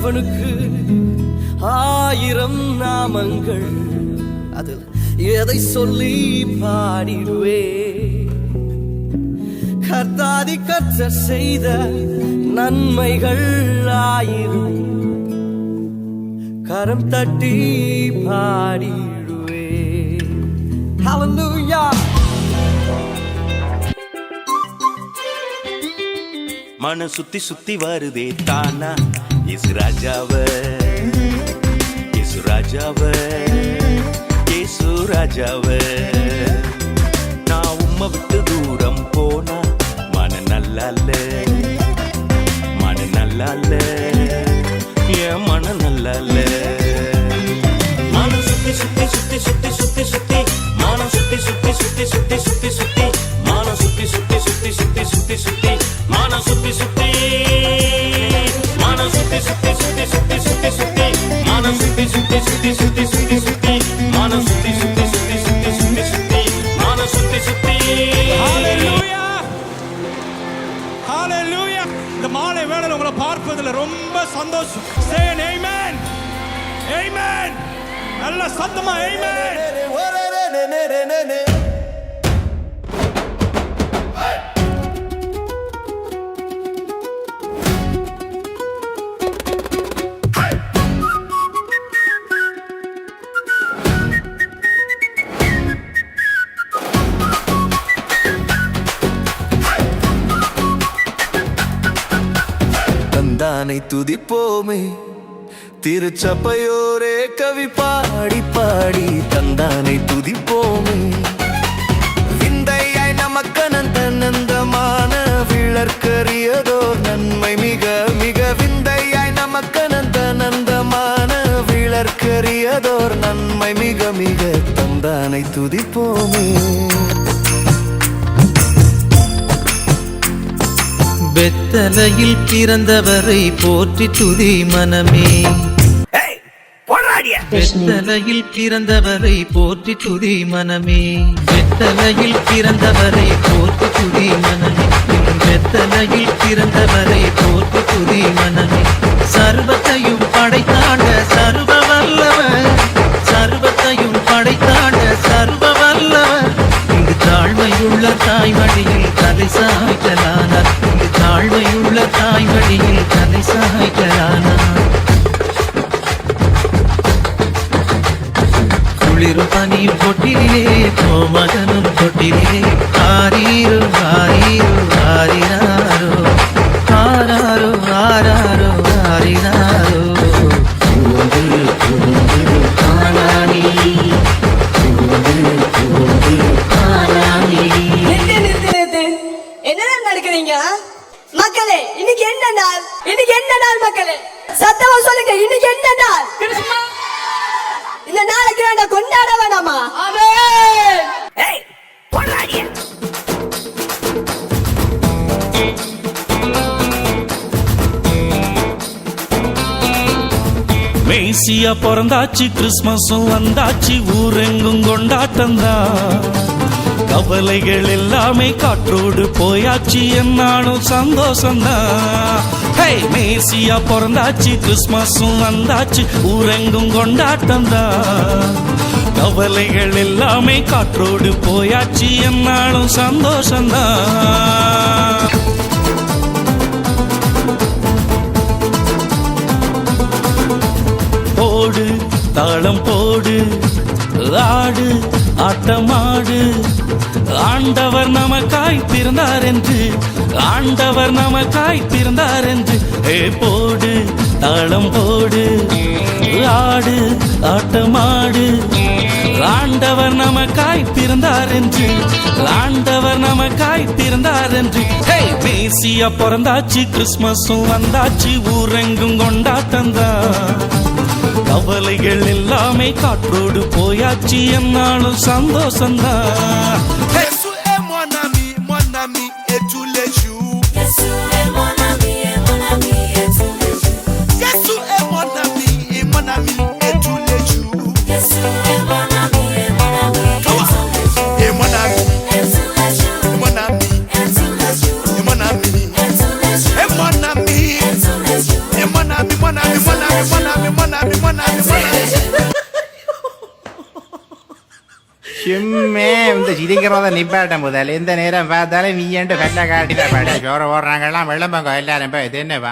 தேவனுக்கு 1000 நாமங்கள், அதில் எதை சொல்லி பாடிடுவே? கர்த்தாதி கர்த்தர் செய்த நன்மைகள் 1000, கரம் தட்டி பாடிடுவே. Hallelujah. மன சுத்தி சுத்தி வருதே தானா இயேசு ராஜாவ, இயேசு ராஜாவ, இயேசு ராஜாவ. நான் உம்மை விட்டு தூரம் போனா மன நல்லால, மன நல்லால, என் மன நல்லால. மனம் சுத்தி சுத்தி சுத்தி சுத்தி சுத்தி சுத்தி, மனம் சுத்தி சுத்தி சுத்தி சுத்தி சுத்தி சுத்தி, மனம் சுத்தி சுத்தி சுத்தி சுத்தி சுத்தி சுத்தி, மனம் சுத்தி சுத்தி, மனம் சுத்தி சுத்தி சுத்தி சுத்தி சுத்தி சுத்தி, மனம் சுத்தி சுத்தி சுத்தி சுத்தி சுத்தி சுத்தி, மனம் சுத்தி சுத்தி சுத்தி சுத்தி சுத்தி சுத்தி, மனம் சுத்தி சுத்தி. ஹalleluya, ஹalleluya. இந்த மாலை வேளையில உங்களை பார்ப்பதில் ரொம்ப சந்தோஷம். Say an amen, amen. நல்ல சத்தமா amen. தந்தானை துதிப்போமே, திருச்சபையோரே கவி பாடி பாடி தந்தானை துதிப்போமே. விந்தையாய் நமக்கனந்த நந்தமான விளர்க்கரியதோ நன்மை மிக மிக, விந்தையாய் நமக்கனந்த நந்தமான விளர்க்கரியதோர் நன்மை மிக மிக, தந்தானை துதிப்போமே. பெத்தலையில் பிறந்தவரை போற்றி துதி மனமே, பெத்தலையில் பிறந்தவரை போற்றி துதி மனமே, பெத்தலையில் பிறந்தவரை போற்றி துதி மனமே, பெத்தலையில் பிறந்தவரை போற்றி துதி மனமே. சர்வத்தையும் படைத்தாண்ட சர்வ வல்லவர், சர்வத்தையும் படைத்தாண்ட சர்வ வல்லவர். இங்கு தாழ்மையுள்ள தாய்மடியில் தலை சாய்க்கலானார், இங்கு தாழ்மையுள்ள தாய்மடியில் தலை சாய்க்கலானார். குளிரும் பனியும் கொட்டிலே கோமகனும் கொட்டிலே, ஆரீரோ ஆரீரோ ஆரினாரோ, ஆராரோ ஆராரோ ஆரினாரோ. என்னதான் நடக்கிறீங்க மக்களே? இன்னைக்கு என்ன நாள்? இன்னைக்கு என்ன நாள் மக்களே? சத்தமா சொல்லுங்க, இன்னைக்கு என்ன நாள்? இந்த நாளைக்கு வேண்டாம் கொண்டாட வேணாமா? மேசியா பிறந்தாச்சு, கிறிஸ்மஸும் வந்தாச்சு, ஊரெங்கும் கொண்டாட்டம்தான். கவலைகள் எல்லாமே காற்றோடு போயாச்சு, என்னாலும் சந்தோஷம்தான். ஹே, மேசியா பிறந்தாச்சு, கிறிஸ்மஸும் வந்தாச்சு, ஊரெங்கும் கொண்டாட்டம்தான். கவலைகள் எல்லாமே காற்றோடு போயாச்சு, என்னாலும் சந்தோஷம்தான். போடு தாளம் போடு, ஆடு ஆட்டமாடு, ஆண்டவர் நமக்காய் பிறந்தார் என்று, ஆண்டவர் நமக்காய் பிறந்தார் என்று. போடு தாளம் போடு, ஆடு ஆட்டமாடு, ஆண்டவர் நமக்காய் பிறந்தார் என்று, ஆண்டவர் நமக்காய் பிறந்தார் என்று. மேசியா பிறந்தாச்சு, கிறிஸ்மஸும் வந்தாச்சு, ஊரெங்கும் கொண்டாட்டம்தான். கவலைகள் எல்லாமே காற்றோடு போயாச்சு, என்னாலும் சந்தோஷம்தான். Jésus est mon ami et tous les jours. Jésus est mon ami et mon ami et tous les jours. Jésus est mon ami et mon ami et tous les jours. Jésus est mon ami et mon ami et tous les jours. Et mon ami Et tous les jours. et mon ami Et tous les jours. et mon ami Et tous les jours. et mon ami Et tous les jours. et mon ami, mon ami, mon ami. சும்மே இந்த சிரிக்கிறத நிப்பாட்ட முதல் எந்த நேரம் பார்த்தாலும் நீ ஏன்ட்டு வெள்ளை காட்டில பாட சோற ஓடுறாங்கலாம் விளம்பங்க எல்லாரும் இப்போ இது என்னப்பா